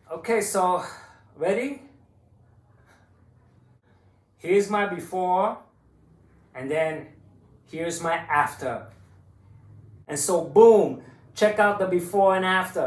Okay, so ready? Here's my before, and then here's my after. And so, boom, check out the before and after.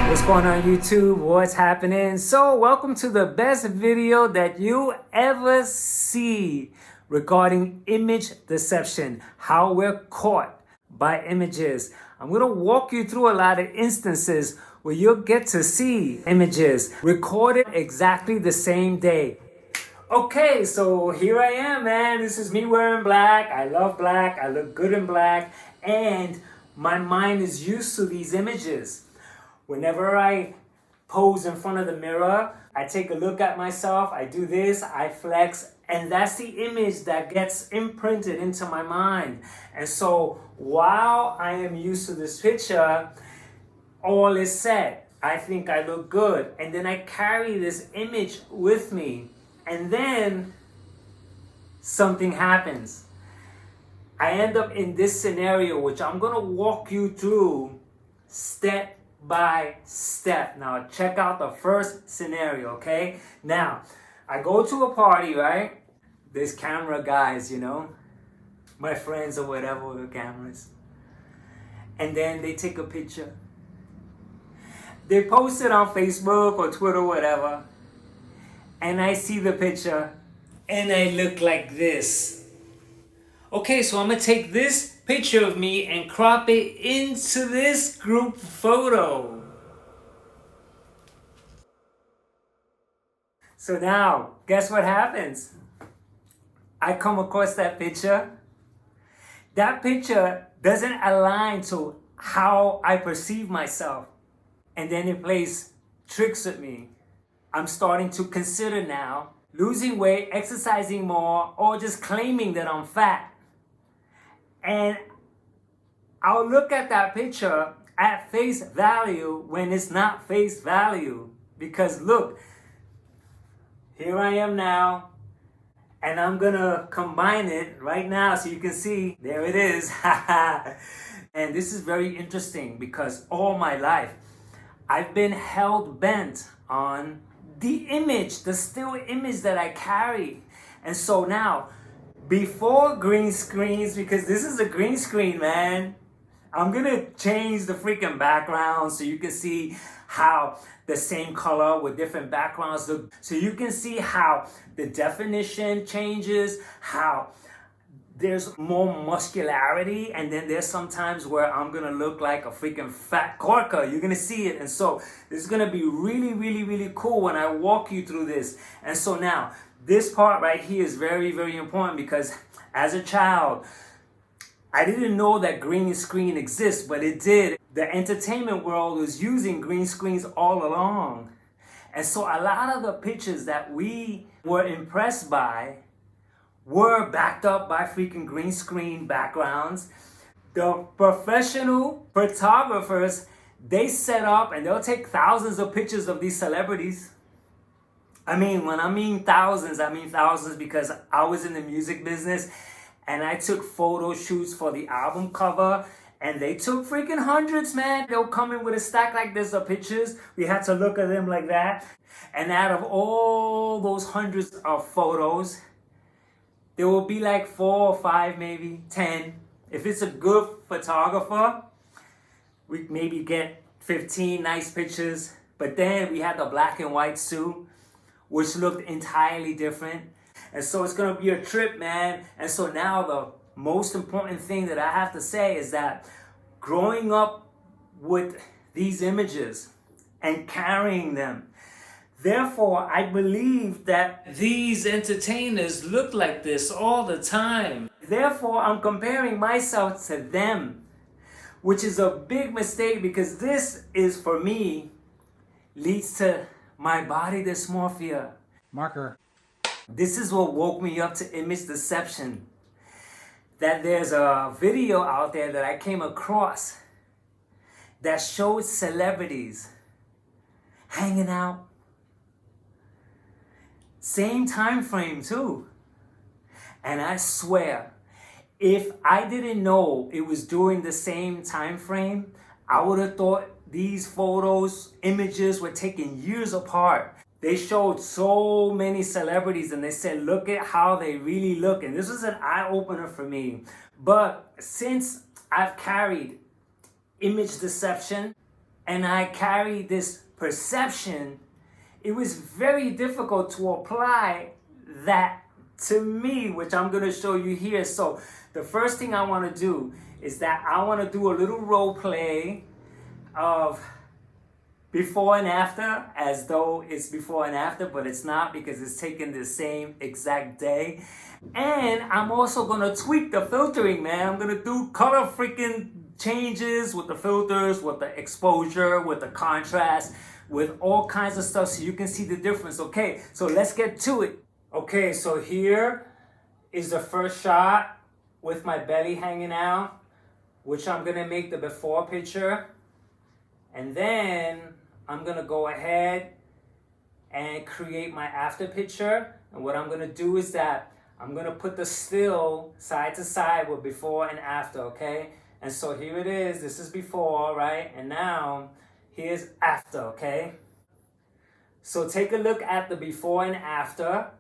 What's going on YouTube? What's happening? So, welcome to the best video that you ever see regarding image deception, how we're caught by images. I'm going to walk you through a lot of instances where you'll get to see images recorded exactly the same day. Okay, so here I am, man. This is me wearing black. I love black. I look good in black. And my mind is used to these images. Whenever I pose in front of the mirror, I take a look at myself, I do this, I flex, and that's the image that gets imprinted into my mind. And so while I am used to this picture, all is set. I think I look good. And then I carry this image with me. And then something happens. I end up in this scenario, which I'm going to walk you through step by step. Now, check out the first scenario, okay? Now, I go to a party, right? There's camera guys, my friends or whatever with the cameras. And then they take a picture. They post it on Facebook or Twitter, whatever. And I see the picture and I look like this. Okay, so I'm gonna take this picture of me and crop it into this group photo. So now, guess what happens? I come across that picture. That picture doesn't align to how I perceive myself. And then it plays tricks with me. I'm starting to consider now losing weight, exercising more, or just claiming that I'm fat. And I'll look at that picture at face value when it's not face value. Because look, here I am now, and I'm gonna combine it right now so you can see, there it is. And this is very interesting because all my life, I've been held bent on the image, the still image that I carry. And so now, before green screens, because this is a green screen, man, I'm gonna change the freaking background so you can see how the same color with different backgrounds look. So you can see how the definition changes, how there's more muscularity, and then there's sometimes where I'm gonna look like a freaking fat corker. You're gonna see it. And so this is gonna be really, really, really cool when I walk you through this. And so now, this part right here is very, very important because as a child, I didn't know that green screen exists, but it did. The entertainment world was using green screens all along. And so a lot of the pictures that we were impressed by were backed up by freaking green screen backgrounds. The professional photographers, they set up and they'll take thousands of pictures of these celebrities. I mean, when I mean thousands because I was in the music business and I took photo shoots for the album cover and they took freaking hundreds, man. They'll come in with a stack like this of pictures. We had to look at them like that. And out of all those hundreds of photos, there will be like 4 or 5, maybe 10. If it's a good photographer, we maybe get 15 nice pictures. But then we had the black and white suit, which looked entirely different. And so it's gonna be a trip, man. And so now the most important thing that I have to say is that growing up with these images and carrying them, therefore, I believe that these entertainers look like this all the time. Therefore, I'm comparing myself to them, which is a big mistake because this is, for me, leads to my body dysmorphia. Marker. This is what woke me up to image deception. That there's a video out there that I came across that showed celebrities hanging out. Same time frame too. And I swear, if I didn't know it was during the same time frame, I would have thought these photos, images were taken years apart. They showed so many celebrities and they said, look at how they really look. And this was an eye-opener for me. But since I've carried image deception and I carry this perception, it was very difficult to apply that to me, which I'm going to show you here. So the first thing I want to do is that I want to do a little role play of before and after, as though it's before and after, but it's not, because it's taken the same exact day. And I'm also gonna tweak the filtering, man. I'm gonna do color freaking changes with the filters, with the exposure, with the contrast, with all kinds of stuff, so you can see the difference. Okay, so let's get to it. Okay, so here is the first shot with my belly hanging out, which I'm gonna make the before picture. And then I'm gonna go ahead and create my after picture. And what I'm gonna do is that I'm gonna put the still side to side with before and after, okay? And so here it is, this is before, right? And now here's after, okay? So take a look at the before and after.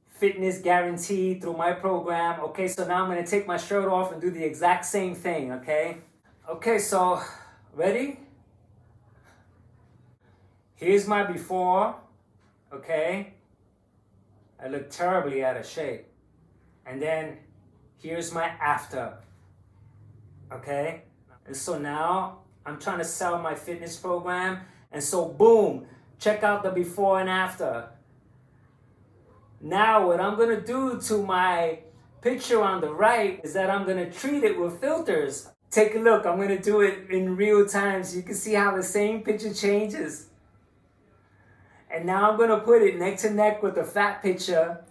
Fitness guaranteed through my program. Okay, so now I'm gonna take my shirt off and do the exact same thing, okay? Okay, so ready? Here's my before, okay? I look terribly out of shape. And then here's my after, okay? And so now I'm trying to sell my fitness program. And so boom, check out the before and after. Now what I'm gonna do to my picture on the right is that I'm gonna treat it with filters. Take a look, I'm gonna do it in real time so you can see how the same picture changes. And now I'm gonna put it neck to neck with the fat picture,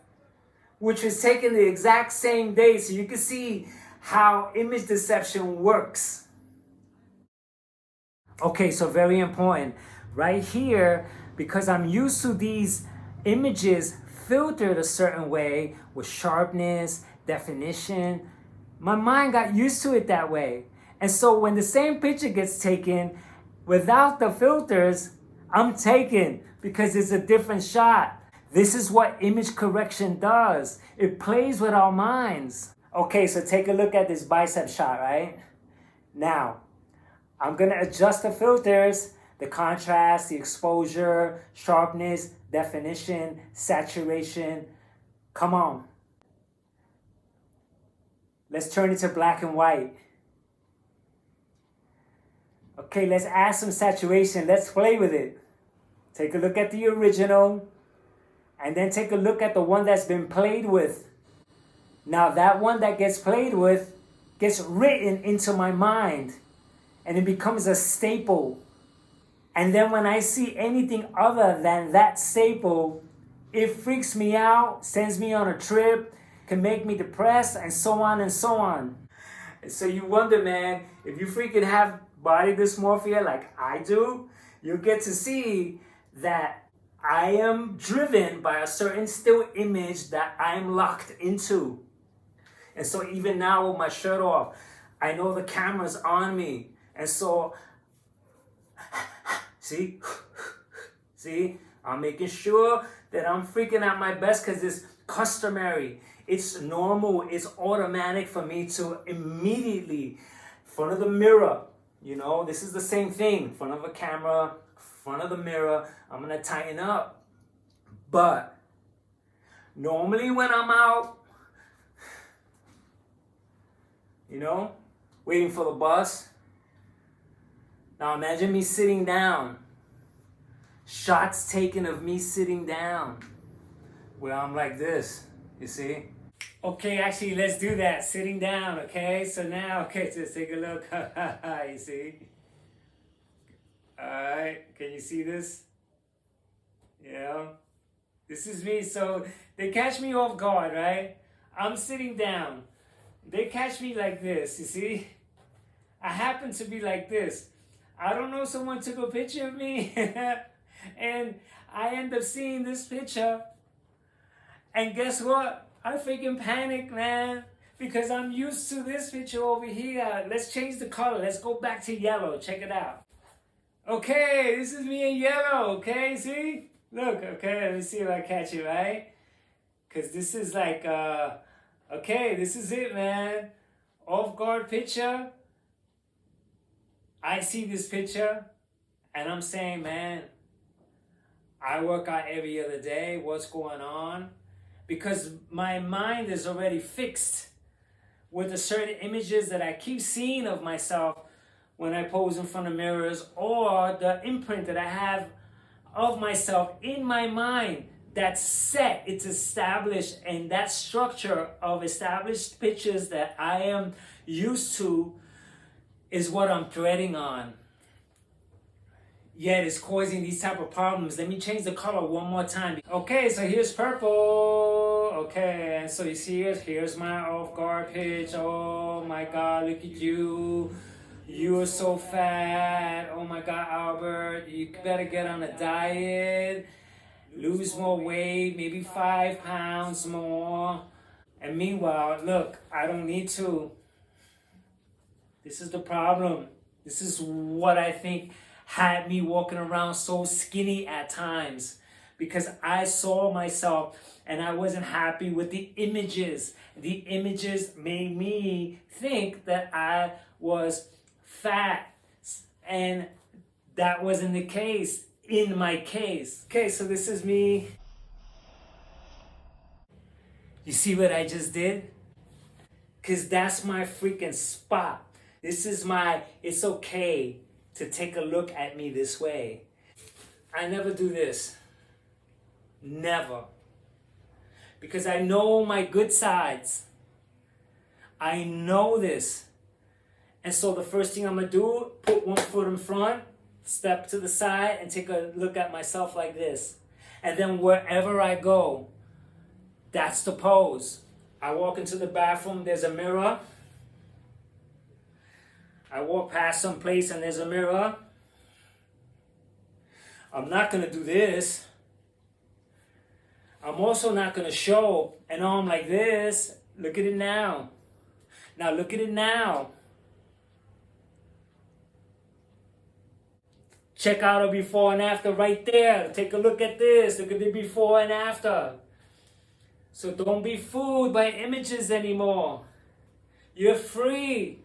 which was taken the exact same day, so you can see how image deception works. Okay, so very important. Right here, because I'm used to these images filtered a certain way with sharpness, definition, my mind got used to it that way. And so when the same picture gets taken without the filters, I'm taken because it's a different shot. This is what image correction does. It plays with our minds. Okay, so take a look at this bicep shot, right? Now, I'm gonna adjust the filters, the contrast, the exposure, sharpness, definition, saturation. Come on. Let's turn it to black and white. Okay, let's add some saturation. Let's play with it. Take a look at the original, and then take a look at the one that's been played with. Now that one that gets played with gets written into my mind, and it becomes a staple. And then when I see anything other than that staple, it freaks me out, sends me on a trip, can make me depressed, and so on and so on. And so you wonder, man, if you freaking have body dysmorphia like I do, you get to see that I am driven by a certain still image that I'm locked into. And so even now with my shirt off, I know the camera's on me. And so, see, I'm making sure that I'm freaking out my best because it's customary. It's normal, it's automatic for me to immediately, in front of the mirror, you know, this is the same thing, in front of a camera, front of the mirror, I'm gonna tighten up. But normally when I'm out, you know, waiting for the bus, now imagine me sitting down. Shots taken of me sitting down, where I'm like this, you see? Okay, actually, let's do that, sitting down, okay? So now, okay, just take a look, you see? All right, can you see this? Yeah, this is me. So they catch me off guard, right? I'm sitting down. They catch me like this, you see? I happen to be like this. I don't know, someone took a picture of me and I end up seeing this picture. And guess what? I freaking panic, man, because I'm used to this picture over here. Let's change the color. Let's go back to yellow. Check it out. Okay, this is me in yellow, okay, see? Look, okay, let me see if I catch it, right? Because this is like, okay, this is it, man. Off guard picture. I see this picture, and I'm saying, man, I work out every other day. What's going on? Because my mind is already fixed with the certain images that I keep seeing of myself when I pose in front of mirrors, or the imprint that I have of myself in my mind that's set, it's established, and that structure of established pictures that I am used to is what I'm threading on. Yet it's causing these type of problems. Let me change the color one more time. Okay, so here's purple. Okay, and so you see it. Here's my off guard pitch. Oh my God, look at you. You are so fat. Oh my God, Albert, you better get on a diet. Lose more weight, maybe 5 pounds more. And meanwhile, look, I don't need to. This is the problem. This is what I think had me walking around so skinny at times, because I saw myself and I wasn't happy with the images. The images made me think that I was fat, and that wasn't the case in my case. Okay, so this is me. You see what I just did? Because that's my freaking spot. This is my, it's okay to take a look at me this way. I never do this. Never. Because I know my good sides. I know this. And so the first thing I'm going to do, put one foot in front, step to the side, and take a look at myself like this. And then wherever I go, that's the pose. I walk into the bathroom, there's a mirror. I walk past some place and there's a mirror. I'm not going to do this. I'm also not going to show an arm like this. Look at it now. Now look at it now. Check out a before and after right there. Take a look at this. Look at the before and after. So don't be fooled by images anymore. You're free.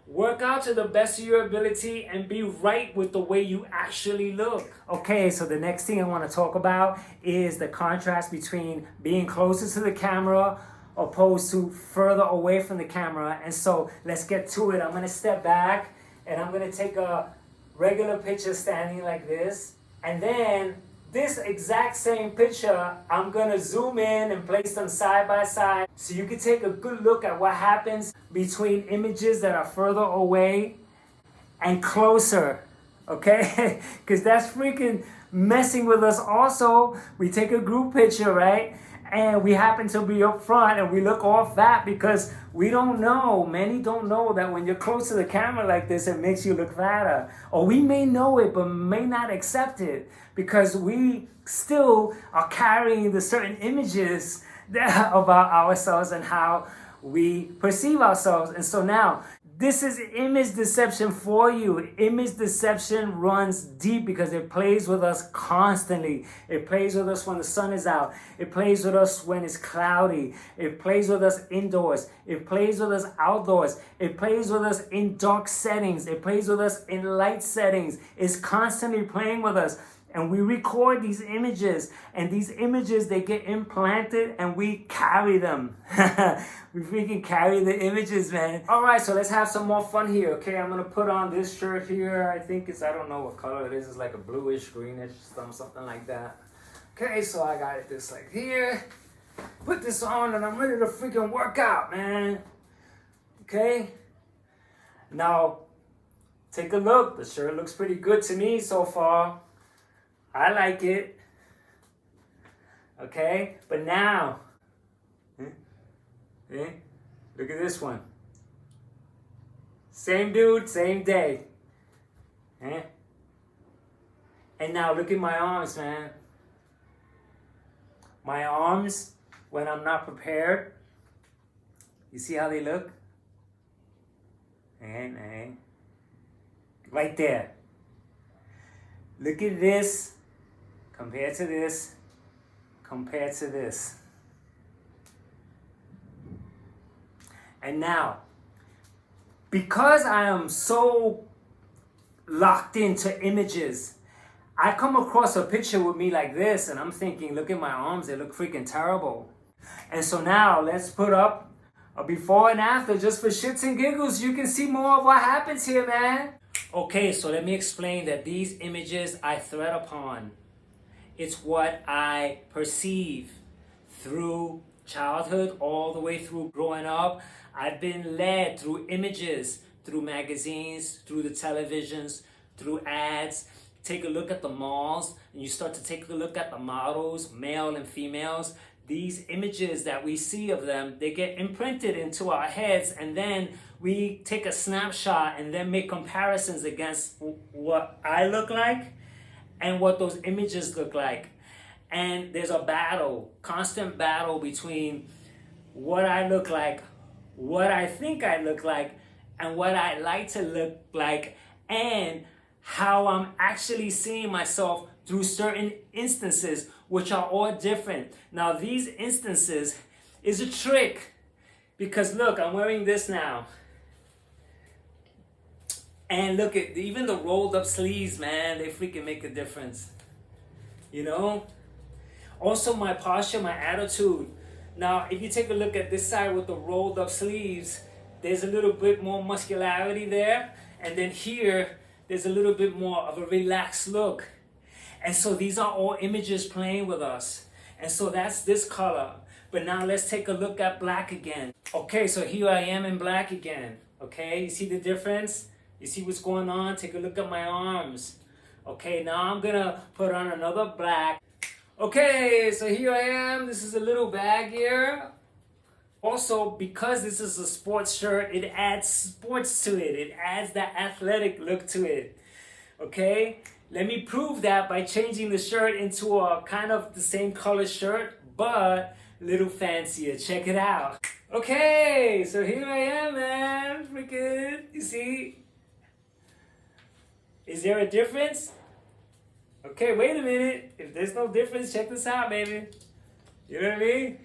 Work out to the best of your ability and be right with the way you actually look. Okay, so the next thing I want to talk about is the contrast between being closer to the camera opposed to further away from the camera. And so let's get to it. I'm going to step back and I'm going to take a regular picture standing like this. And then this exact same picture, I'm going to zoom in and place them side by side so you can take a good look at what happens between images that are further away and closer, okay? Because that's freaking messing with us also. We take a group picture, right? And we happen to be up front and we look all fat because we don't know. Many don't know that when you're close to the camera like this, it makes you look fatter. Or we may know it, but may not accept it because we still are carrying the certain images about ourselves and how we perceive ourselves. And so now, this is image deception for you. Image deception runs deep because it plays with us constantly. It plays with us when the sun is out. It plays with us when it's cloudy. It plays with us indoors. It plays with us outdoors. It plays with us in dark settings. It plays with us in light settings. It's constantly playing with us. And we record these images, and these images, they get implanted and we carry them. We freaking carry the images, man. All right, so let's have some more fun here, okay? I'm gonna put on this shirt here. I think it's, I don't know what color it is. It's like a bluish, greenish, something like that. Okay, so I got it this like here. Put this on and I'm ready to freaking work out, man. Okay? Now, take a look. The shirt looks pretty good to me so far. I like it. Okay? But now, look at this one. Same dude, same day. And now look at my arms, man. My arms, when I'm not prepared, you see how they look? Right there. Look at this compared to this, compared to this. And now, because I am so locked into images, I come across a picture with me like this and I'm thinking, look at my arms, they look freaking terrible. And so now let's put up a before and after just for shits and giggles. You can see more of what happens here, man. Okay, so let me explain that these images I thread upon. It's what I perceive through childhood all the way through growing up. I've been led through images, through magazines, through the televisions, through ads. Take a look at the malls and you start to take a look at the models, male and females. These images that we see of them, they get imprinted into our heads, and then we take a snapshot and then make comparisons against what I look like and what those images look like. And there's a battle, constant battle between what I look like, what I think I look like, and what I like to look like, and how I'm actually seeing myself through certain instances, which are all different. Now, these instances is a trick, because look, I'm wearing this now. And look at even the rolled up sleeves, man, they freaking make a difference. You know? Also my posture, my attitude. Now, if you take a look at this side with the rolled up sleeves, there's a little bit more muscularity there. And then here, there's a little bit more of a relaxed look. And so these are all images playing with us. And so that's this color. But now let's take a look at black again. Okay, so here I am in black again. Okay, you see the difference? You see what's going on? Take a look at my arms. Okay, now I'm gonna put on another black. Okay, so here I am. This is a little bag here. Also, because this is a sports shirt, it adds sports to it. It adds that athletic look to it. Okay? Let me prove that by changing the shirt into a kind of the same color shirt, but a little fancier. Check it out. Okay, so here I am, man. Freaking, you see? Is there a difference? Okay, wait a minute. If there's no difference, check this out, baby. You know what I mean?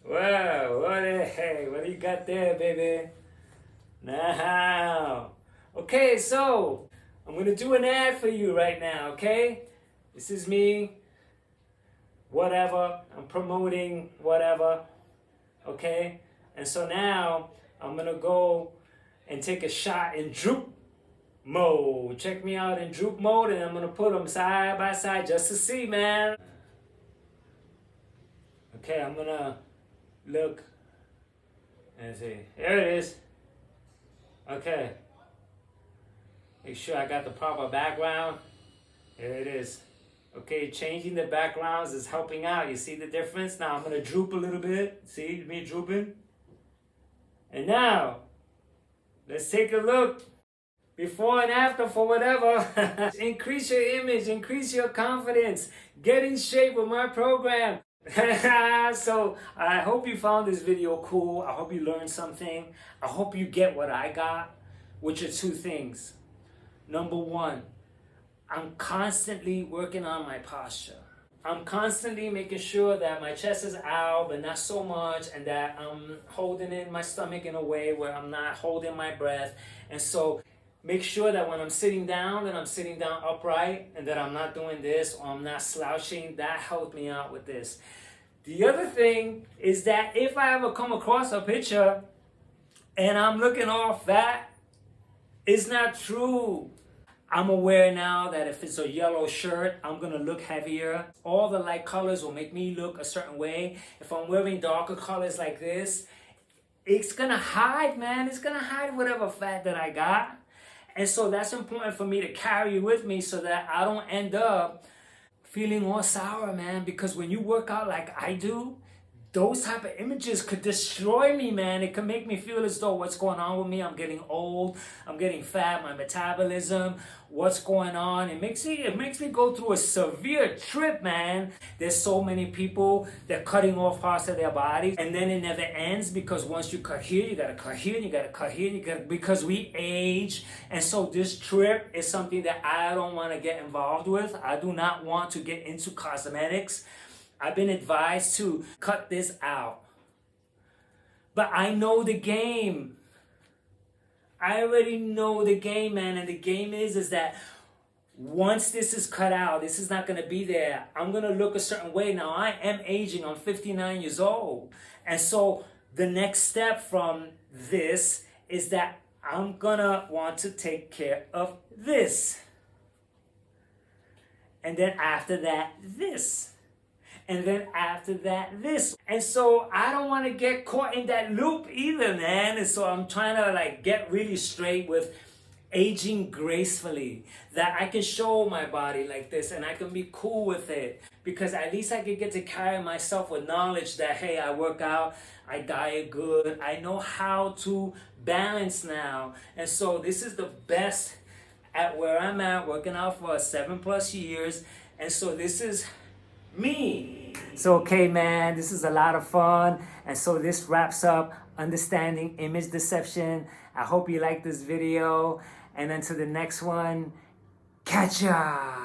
Wow, what do you got there, baby? Now. Okay, so I'm gonna do an ad for you right now, okay? This is me. Whatever. I'm promoting whatever. Okay? And so now I'm gonna go and take a shot in droop mode. Check me out in droop mode, and I'm gonna put them side by side just to see, man. Okay, I'm gonna look and see. There it is. Okay. Make sure I got the proper background. There it is. Okay, changing the backgrounds is helping out. You see the difference? Now I'm gonna droop a little bit. See me drooping? And now, let's take a look. Before and after for whatever. Increase your image, increase your confidence. Get in shape with my program. So I hope you found this video cool. I hope you learned something. I hope you get what I got, which are two things. Number one, I'm constantly working on my posture. I'm constantly making sure that my chest is out, but not so much, and that I'm holding in my stomach in a way where I'm not holding my breath. And so make sure that when I'm sitting down, that I'm sitting down upright, and that I'm not doing this or I'm not slouching. That helped me out with this. The other thing is that if I ever come across a picture and I'm looking all fat, it's not true. I'm aware now that if it's a yellow shirt, I'm gonna look heavier. All the light colors will make me look a certain way. If I'm wearing darker colors like this, it's gonna hide, man. It's gonna hide whatever fat that I got. And so that's important for me to carry with me so that I don't end up feeling all sour, man. Because when you work out like I do, those type of images could destroy me, man. It could make me feel as though what's going on with me, I'm getting old, I'm getting fat, my metabolism, what's going on. It makes me go through a severe trip, man. There's so many people, they're cutting off parts of their body, and then it never ends, because once you cut here, you gotta cut here, and you gotta cut here, because we age. And so this trip is something that I don't want to get involved with. I do not want to get into cosmetics. I've been advised to cut this out. But I know the game. I already know the game, man. And the game is that once this is cut out, this is not going to be there. I'm going to look a certain way. Now, I am aging. I'm 59 years old. And so the next step from this is that I'm going to want to take care of this. And then after that, this. And then after that, this. And so I don't want to get caught in that loop either, man. And so I'm trying to like get really straight with aging gracefully, that I can show my body like this and I can be cool with it, because at least I can get to carry myself with knowledge that, hey, I work out, I diet good, I know how to balance now. And so this is the best at where I'm at, working out for 7+ years. And so this is me. So okay, man, this is a lot of fun. And so this wraps up understanding image deception. I hope you like this video, and until the next one, catch ya.